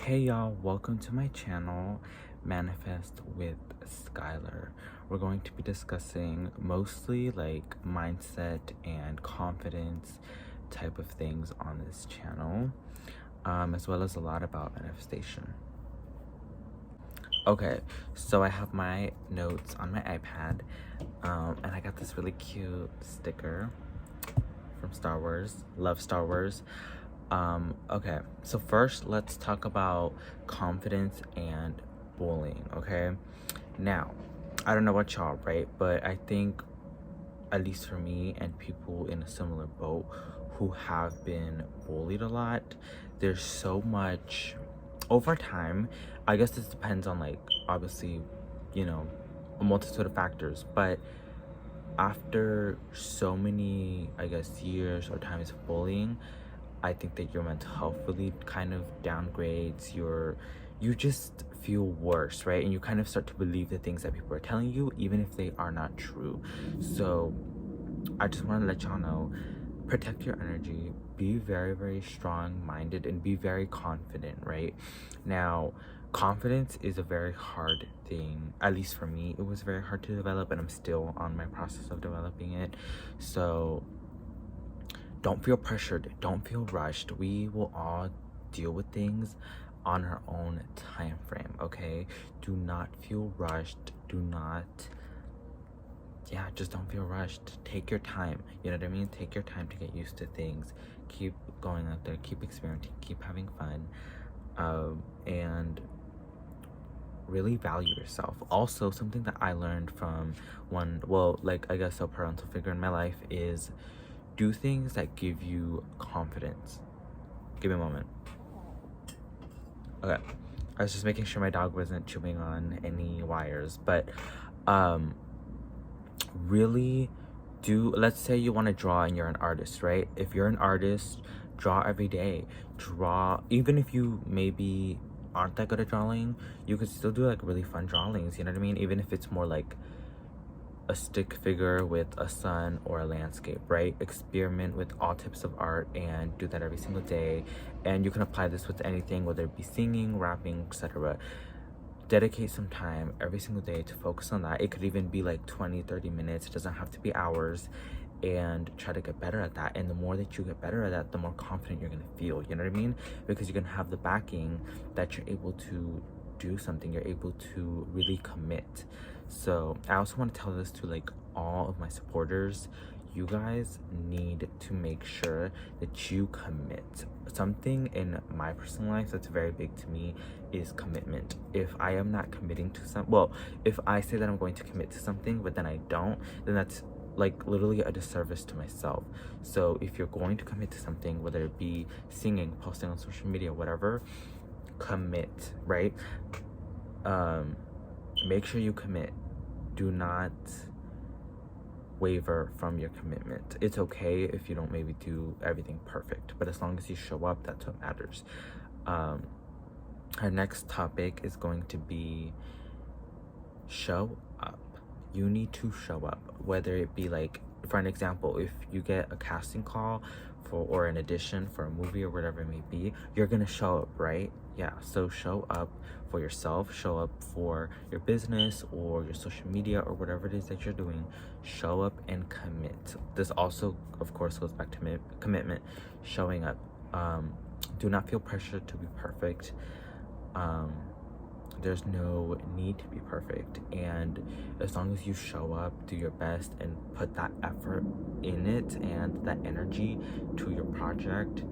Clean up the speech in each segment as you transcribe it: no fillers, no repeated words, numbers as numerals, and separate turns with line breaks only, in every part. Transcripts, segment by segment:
Hey y'all, welcome to my channel, Manifest with Skylar. We're going to be discussing mostly like mindset and confidence type of things on this channel, as well as a lot about manifestation. Okay, so I have my notes on my iPad, and I got this really cute sticker from Star Wars. Love Star Wars. Okay, so first let's talk about confidence and bullying, okay? Now, I don't know about y'all, right? But I think, at least for me and people in a similar boat who have been bullied a lot, there's so much over time. I guess this depends on, like, obviously, a multitude of factors, but after so many, I guess, years or times of bullying, I think that your mental health really kind of downgrades. You just feel worse, right? And you kind of start to believe the things that people are telling you, even if they are not true. So I just want to let y'all know, protect your energy, be very, very strong-minded, and be very confident, right? Now, confidence is a very hard thing. At least for me, it was very hard to develop, and I'm still on my process of developing it. So don't feel pressured, don't feel rushed. We will all deal with things on our own time frame, okay? Do not feel rushed. Just don't feel rushed. Take your time, you know what I mean? Take your time to get used to things. Keep going out there, keep experimenting, keep having fun, and really value yourself. Also, something that I learned from I guess a parental figure in my life is do things that give you confidence. Give me a moment. Okay, I was just making sure my dog wasn't chewing on any wires, but really let's say you want to draw and you're an artist, right? If you're an artist, draw every day. Draw, even if you maybe aren't that good at drawing, you could still do like really fun drawings, you know what I mean? Even if it's more like a stick figure with a sun or a landscape, right? Experiment with all types of art and do that every single day. And you can apply this with anything, whether it be singing, rapping, etc. Dedicate some time every single day to focus on that. It could even be like 20-30 minutes. It doesn't have to be hours. And try to get better at that. And the more that you get better at that, the more confident you're gonna feel, you know what I mean? Because you're gonna have the backing that you're able to do something, you're able to really commit. So I also want to tell this to like all of my supporters. You guys need to make sure that you commit. Something in my personal life that's very big to me is commitment. If I am not committing to if I say that I'm going to commit to something but then I don't, then that's like literally a disservice to myself. So if you're going to commit to something, whether it be singing, posting on social media, whatever, commit, right? Make sure you commit. Do not waver from your commitment. It's okay if you don't maybe do everything perfect, but as long as you show up, that's what matters. Our next topic is going to be show up. You need to show up, whether it be like, for an example, if you get a casting call or an audition for a movie or whatever it may be, you're gonna show up, right? Yeah, so show up for yourself, show up for your business or your social media or whatever it is that you're doing. Show up and commit. This also, of course, goes back to commitment. Showing up. Do not feel pressured to be perfect. There's no need to be perfect, and as long as you show up, do your best, and put that effort in it and that energy to your project,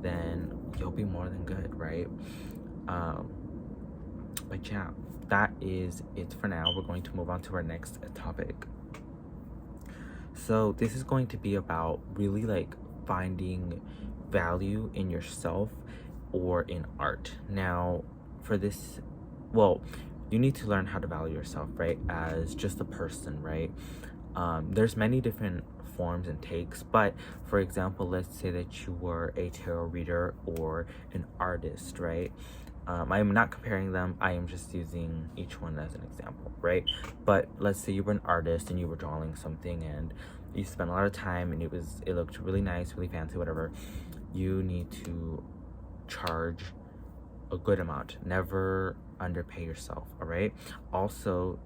then you'll be more than good, right? But yeah, that is it for now. We're going to move on to our next topic. So this is going to be about really like finding value in yourself or in art. Now, for this, you need to learn how to value yourself, right, as just a person, right? There's many different forms and takes, but for example, let's say that you were a tarot reader or an artist, right? I am not comparing them, I am just using each one as an example, right? But let's say you were an artist and you were drawing something and you spent a lot of time and it looked really nice, really fancy, whatever. You need to charge a good amount. Never underpay yourself, all right? Also,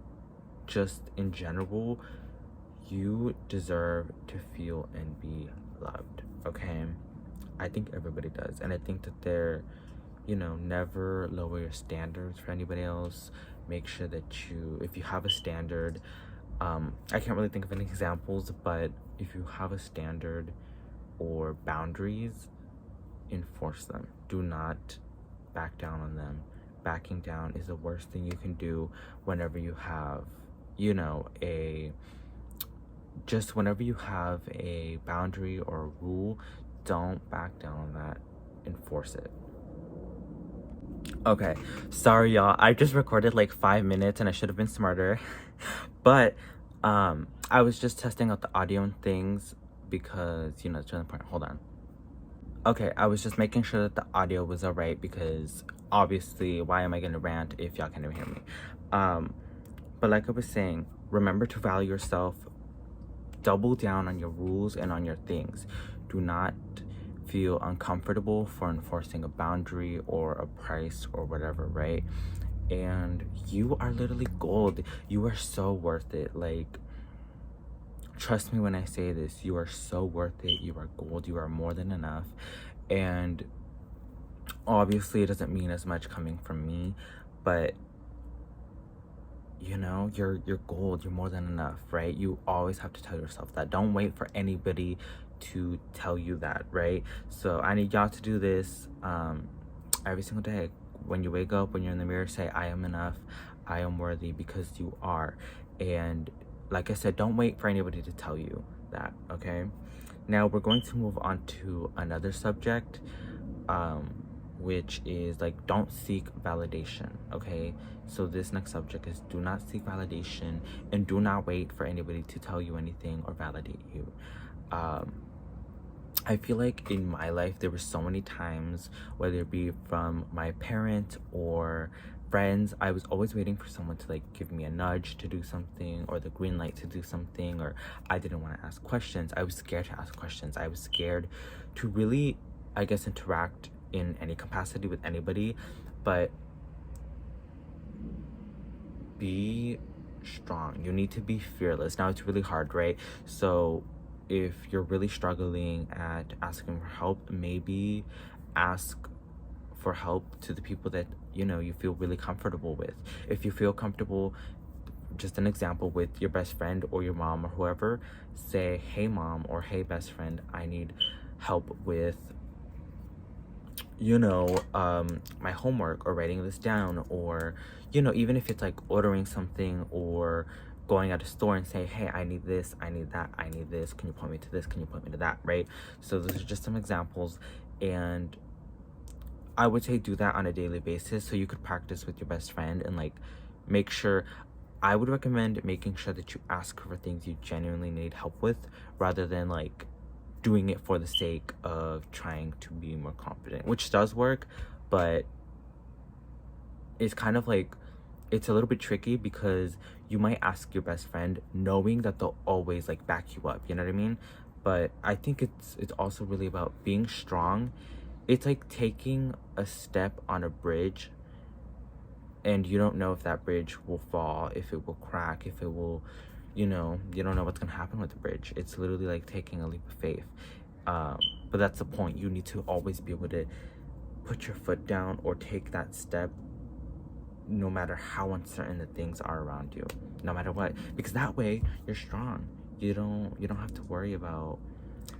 just in general, you deserve to feel and be loved, okay? I think everybody does. And I think that they're, never lower your standards for anybody else. Make sure that if you have a standard, I can't really think of any examples, but if you have a standard or boundaries, enforce them. Do not back down on them. Backing down is the worst thing you can do whenever you have, whenever you have a boundary or a rule, don't back down on that. Enforce it. Okay, sorry y'all. I just recorded like 5 minutes and I should have been smarter. But I was just testing out the audio and things because, it's really important. Hold on. Okay, I was just making sure that the audio was alright because obviously, why am I gonna rant if y'all can't even hear me? But like I was saying, remember to value yourself. Double down on your rules and on your things. Do not feel uncomfortable for enforcing a boundary or a price or whatever, right? And you are literally gold. You are so worth it. Like, trust me when I say this, you are so worth it. You are gold. You are more than enough. And obviously it doesn't mean as much coming from me, but you're gold. You're more than enough, right? You always have to tell yourself that. Don't wait for anybody to tell you that, right? So I need y'all to do this every single day. When you wake up, when you're in the mirror, say, I am enough, I am worthy, because you are. And like I said, don't wait for anybody to tell you that, okay? Now we're going to move on to another subject, which is like, don't seek validation, okay? So this next subject is, do not seek validation and do not wait for anybody to tell you anything or validate you. I feel like in my life there were so many times, whether it be from my parents or friends, I was always waiting for someone to like give me a nudge to do something or the green light to do something, or I didn't want to ask questions. I was scared to ask questions. I was scared to really, I guess, interact in any capacity with anybody. But be strong. You need to be fearless. Now it's really hard, right? So if you're really struggling at asking for help, maybe ask for help to the people that you feel really comfortable with. If you feel comfortable, just an example, with your best friend or your mom or whoever, say, hey mom, or hey best friend, I need help with my homework or writing this down, or even if it's like ordering something or going at a store and say, hey, I need this, I need that, I need this, can you point me to this, can you point me to that, right? So those are just some examples, and I would say do that on a daily basis so you could practice with your best friend and like make sure. I would recommend making sure that you ask for things you genuinely need help with, rather than like doing it for the sake of trying to be more confident, which does work, but it's kind of like, it's a little bit tricky because you might ask your best friend knowing that they'll always like back you up, you know what I mean? But I think it's also really about being strong. It's like taking a step on a bridge and you don't know if that bridge will fall, if it will crack, if it will, you don't know what's gonna happen with the bridge. It's literally like taking a leap of faith. But that's the point. You need to always be able to put your foot down or take that step, no matter how uncertain the things are around you, no matter what, because that way you're strong. You don't have to worry about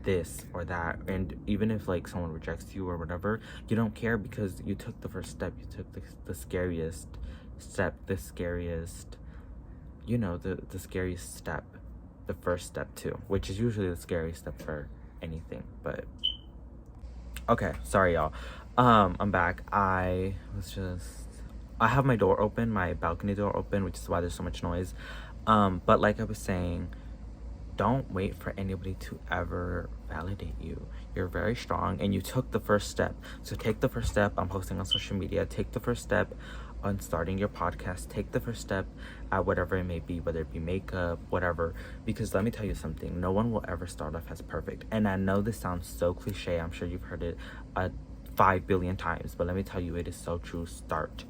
this or that. And even if like someone rejects you or whatever, you don't care, because you took the first step. You took the scariest step, the scariest step, the first step too, which is usually the scariest step for anything. But okay, sorry y'all. I'm back. I have my door open, my balcony door open, which is why there's so much noise. But like I was saying, don't wait for anybody to ever validate you. You're very strong and you took the first step. So take the first step on posting on social media. Take the first step on starting your podcast. Take the first step at whatever it may be, whether it be makeup, whatever. Because let me tell you something, no one will ever start off as perfect. And I know this sounds so cliche. I'm sure you've heard it 5 billion times, but let me tell you, it is so true. Start.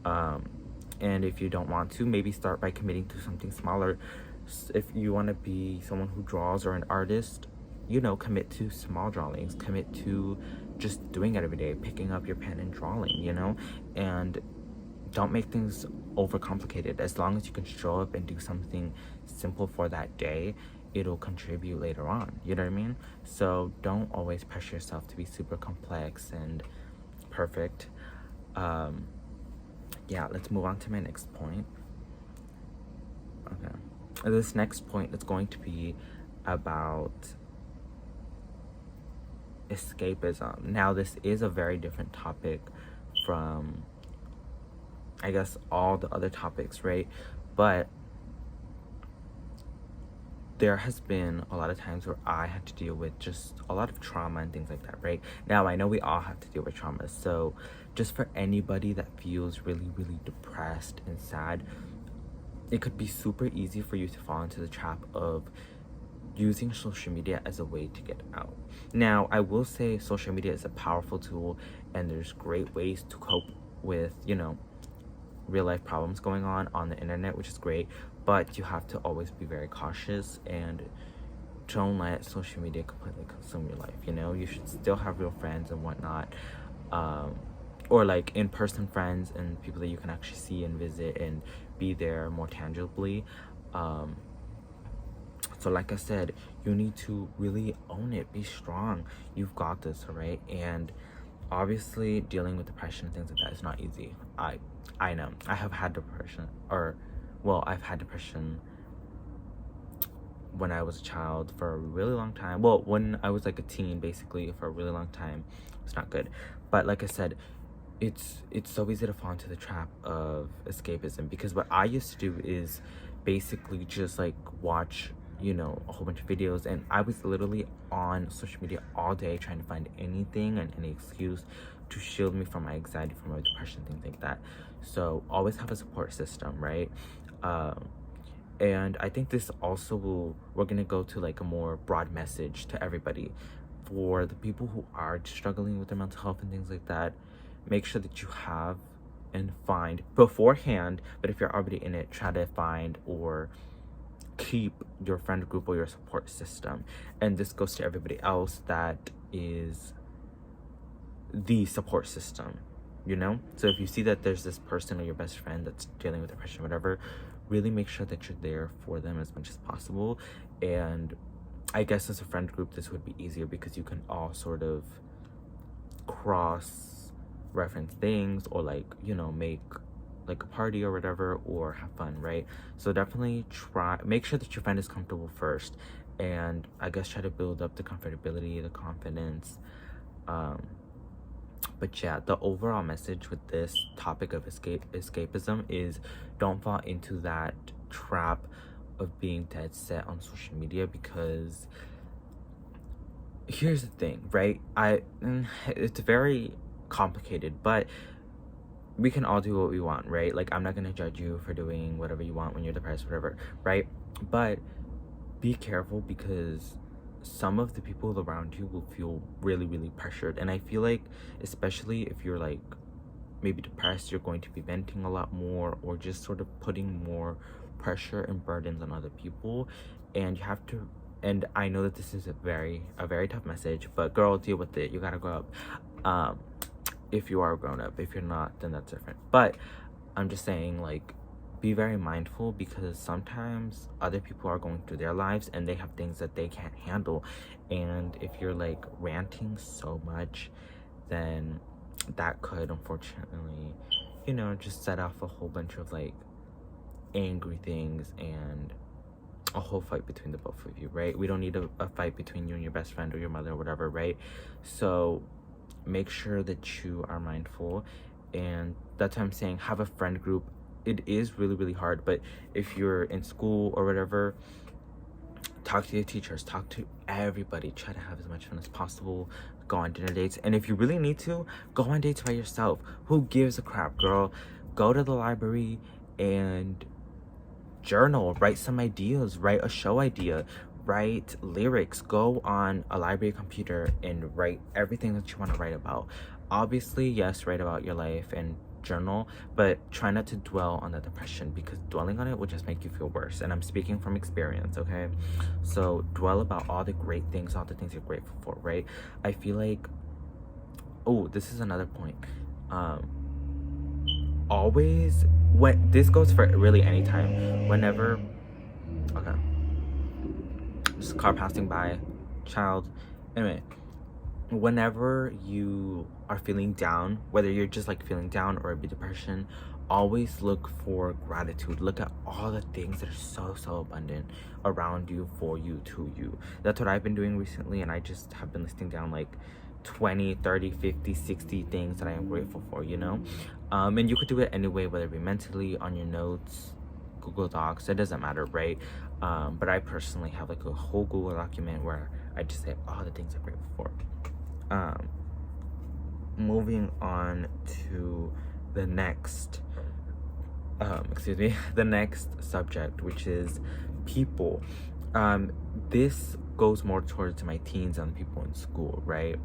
And if you don't want to, maybe start by committing to something smaller. If you want to be someone who draws or an artist, you know, commit to small drawings, commit to just doing it every day, picking up your pen and drawing, you know, and don't make things overcomplicated. As long as you can show up and do something simple for that day, it'll contribute later on, you know what I mean? So don't always pressure yourself to be super complex and perfect. Yeah, let's move on to my next point. Okay, this next point is going to be about escapism. Now, this is a very different topic from, I guess, all the other topics, right? But there has been a lot of times where I had to deal with just a lot of trauma and things like that, right? Now, I know we all have to deal with trauma, so just for anybody that feels really, really depressed and sad, it could be super easy for you to fall into the trap of using social media as a way to get out. Now, I will say social media is a powerful tool, and there's great ways to cope with, you know, real life problems going on the internet, which is great, but you have to always be very cautious and don't let social media completely consume your life. You know, you should still have real friends and whatnot, or like in-person friends and people that you can actually see and visit and be there more tangibly. So like I said, you need to really own it. Be strong. You've got this, all right? And obviously dealing with depression and things like that is not easy. I know. I have had depression, I've had depression when I was a child for a really long time. Well, when I was like a teen, basically, for a really long time. It's not good. But like I said, it's so easy to fall into the trap of escapism, because what I used to do is basically just like watch, you know, a whole bunch of videos, and I was literally on social media all day trying to find anything and any excuse to shield me from my anxiety, from my depression, things like that. So always have a support system, right? And I think this also we're gonna go to like a more broad message to everybody. For the people who are struggling with their mental health and things like that, make sure that you have and find beforehand, but if you're already in it, try to find or keep your friend group or your support system. And this goes to everybody else that is the support system, you know? So if you see that there's this person or your best friend that's dealing with depression, whatever, really make sure that you're there for them as much as possible. And I guess as a friend group, this would be easier because you can all sort of cross reference things, or like, you know, make like a party or whatever, or have fun, right? So definitely make sure that your friend is comfortable first, and I guess try to build up the comfortability, the confidence. But yeah, the overall message with this topic of escapism is don't fall into that trap of being dead set on social media, because here's the thing, right? It's very complicated, but we can all do what we want, right? Like, I'm not gonna judge you for doing whatever you want when you're depressed, whatever, right? But be careful, because some of the people around you will feel really, really pressured. And I feel like, especially if you're like maybe depressed, you're going to be venting a lot more, or just sort of putting more pressure and burdens on other people. And you have to, and I know that this is a very tough message, but girl, deal with it. You gotta grow up. If you are grown up. If you're not, then that's different. But I'm just saying, like, be very mindful, because sometimes other people are going through their lives and they have things that they can't handle. And if you're like ranting so much, then that could unfortunately, you know, just set off a whole bunch of like angry things and a whole fight between the both of you, right? We don't need a fight between you and your best friend or your mother or whatever, right? So make sure that you are mindful. And that's why I'm saying have a friend group. It is really, really hard, but if you're in school or whatever, talk to your teachers, talk to everybody, try to have as much fun as possible, go on dinner dates, and if you really need to, go on dates by yourself. Who gives a crap, girl? Go to the library and journal, write some ideas, write a show idea, write lyrics. Go on a library computer and write everything that you want to write about. Obviously, yes, write about your life and journal, but try not to dwell on the depression, because dwelling on it will just make you feel worse. And I'm speaking from experience, okay? So dwell about all the great things, all the things you're grateful for, right? I feel like, oh, this is another point. Always, when this goes for really any time, whenever, okay, just car passing by, child, anyway, whenever you are feeling down, whether you're just like feeling down or a bit depression, always look for gratitude. Look at all the things that are so abundant around you, for you, to you. That's what I've been doing recently, and I just have been listing down like 20, 30, 50, 60 things that I am grateful for, you know? And you could do it anyway, whether it be mentally, on your notes, Google Docs, it doesn't matter, right? But I personally have like a whole Google document where I just say all the things I'm grateful for. Moving on to the next the next subject, which is people. This goes more towards my teens and people in school, right?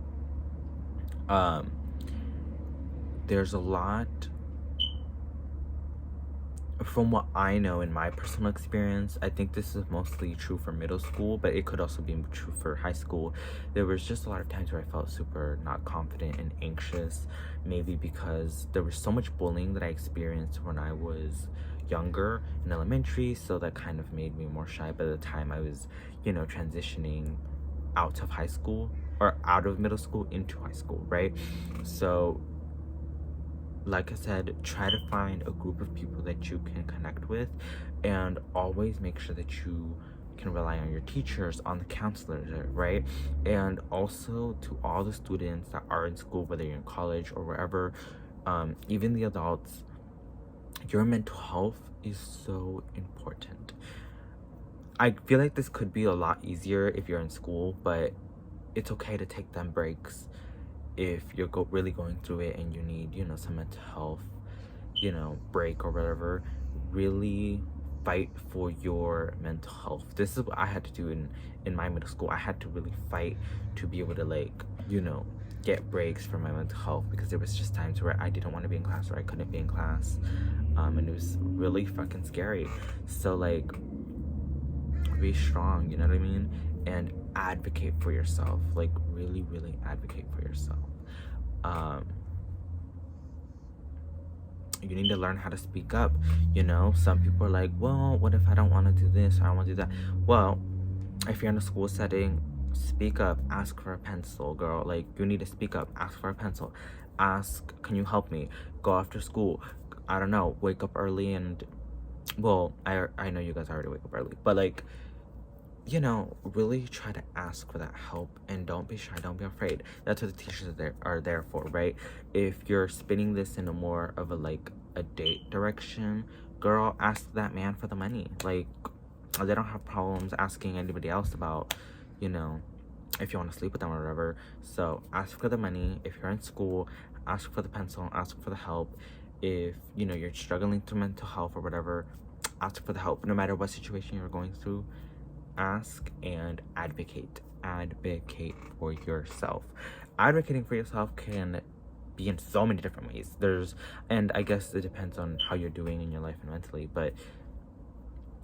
There's a lot, from what I know in my personal experience, I think this is mostly true for middle school, but it could also be true for high school. There was just a lot of times where I felt super not confident and anxious, maybe because there was so much bullying that I experienced when I was younger in elementary, so that kind of made me more shy by the time I was, you know, transitioning out of high school, or out of middle school into high school, right? So like I said, try to find a group of people that you can connect with, and always make sure that you can rely on your teachers, on the counselors, right? And also to all the students that are in school, whether you're in college or wherever, even the adults, your mental health is so important. I feel like this could be a lot easier if you're in school, but it's okay to take them breaks if you're really going through it and you need, you know, some mental health, you know, break or whatever. Really fight for your mental health. This is what I had to do in my middle school. I had to really fight to be able to, like, you know, get breaks for my mental health, because there was just times where I didn't want to be in class, or I couldn't be in class, and it was really fucking scary. So like, be strong, you know what I mean? And advocate for yourself. Like, really advocate for yourself. You need to learn how to speak up, you know? Some people are like, well, what if I don't want to do this, or I don't want to do that? Well, if you're in a school setting, speak up. Ask for a pencil, girl. Like, you need to speak up. Ask for a pencil. Ask, can you help me? Go after school. I don't know, wake up early and, well, I know you guys already wake up early, but like, you know, really try to ask for that help, and don't be shy, don't be afraid. That's what the teachers are there for, right? If you're spinning this in a more of a, like, a date direction, girl, ask that man for the money. Like, they don't have problems asking anybody else about, you know, if you want to sleep with them or whatever. So ask for the money. If you're in school, ask for the pencil, ask for the help. If, you know, you're struggling through mental health or whatever, ask for the help. No matter what situation you're going through, ask and advocate. Advocate for yourself. Advocating for yourself can be in so many different ways. And I guess it depends on how you're doing in your life and mentally, but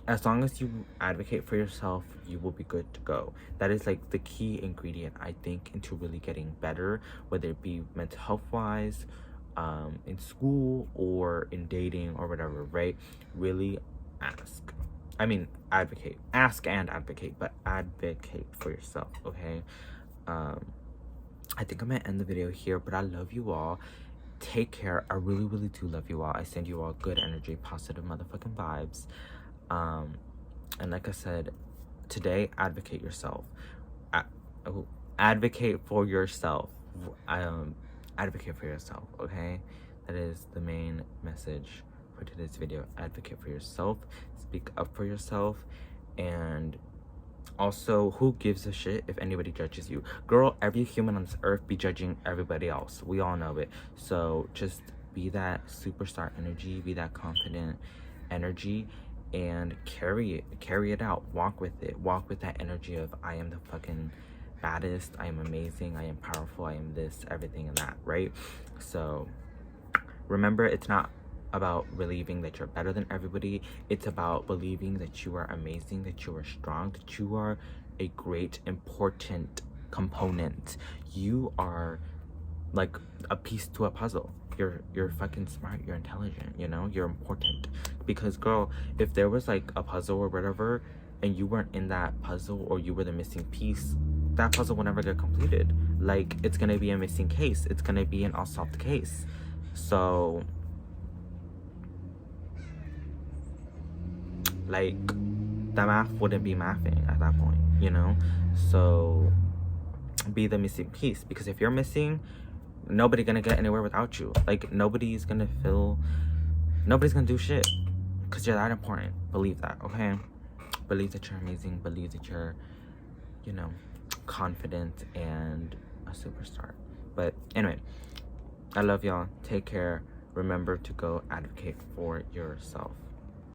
as long as you advocate for yourself, you will be good to go. That is like the key ingredient, I think, into really getting better, whether it be mental health wise, in school or in dating or whatever, right? Really advocate. Ask and advocate, but advocate for yourself, okay? I think I'm gonna end the video here, but I love you all. Take care. I really do love you all. I send you all good energy, positive motherfucking vibes. And like I said, today, advocate yourself. Advocate for yourself. Advocate for yourself, okay? That is the main message for today's video. Advocate for yourself, speak up for yourself, and also, who gives a shit if anybody judges you? Girl, every human on this earth be judging everybody else. We all know it. So just be that superstar energy, be that confident energy, and carry it out. Walk with it. Walk with that energy of I am the fucking baddest, I am amazing, I am powerful, I am this, everything and that, right? So remember, it's not about believing that you're better than everybody. It's about believing that you are amazing, that you are strong, that you are a great, important component. You are like a piece to a puzzle. You're fucking smart, you're intelligent, you know, you're important. Because girl, if there was like a puzzle or whatever and you weren't in that puzzle, or you were the missing piece, that puzzle will never get completed. Like, it's gonna be a missing case, it's gonna be an unsolved case. So like, the math wouldn't be mathing at that point, you know? So be the missing piece, because if you're missing, nobody gonna get anywhere without you. Like, nobody's gonna do shit because you're that important. Believe that, okay? Believe that you're amazing. Believe that you're, you know, confident and a superstar. But anyway, I love y'all. Take care. Remember to go advocate for yourself.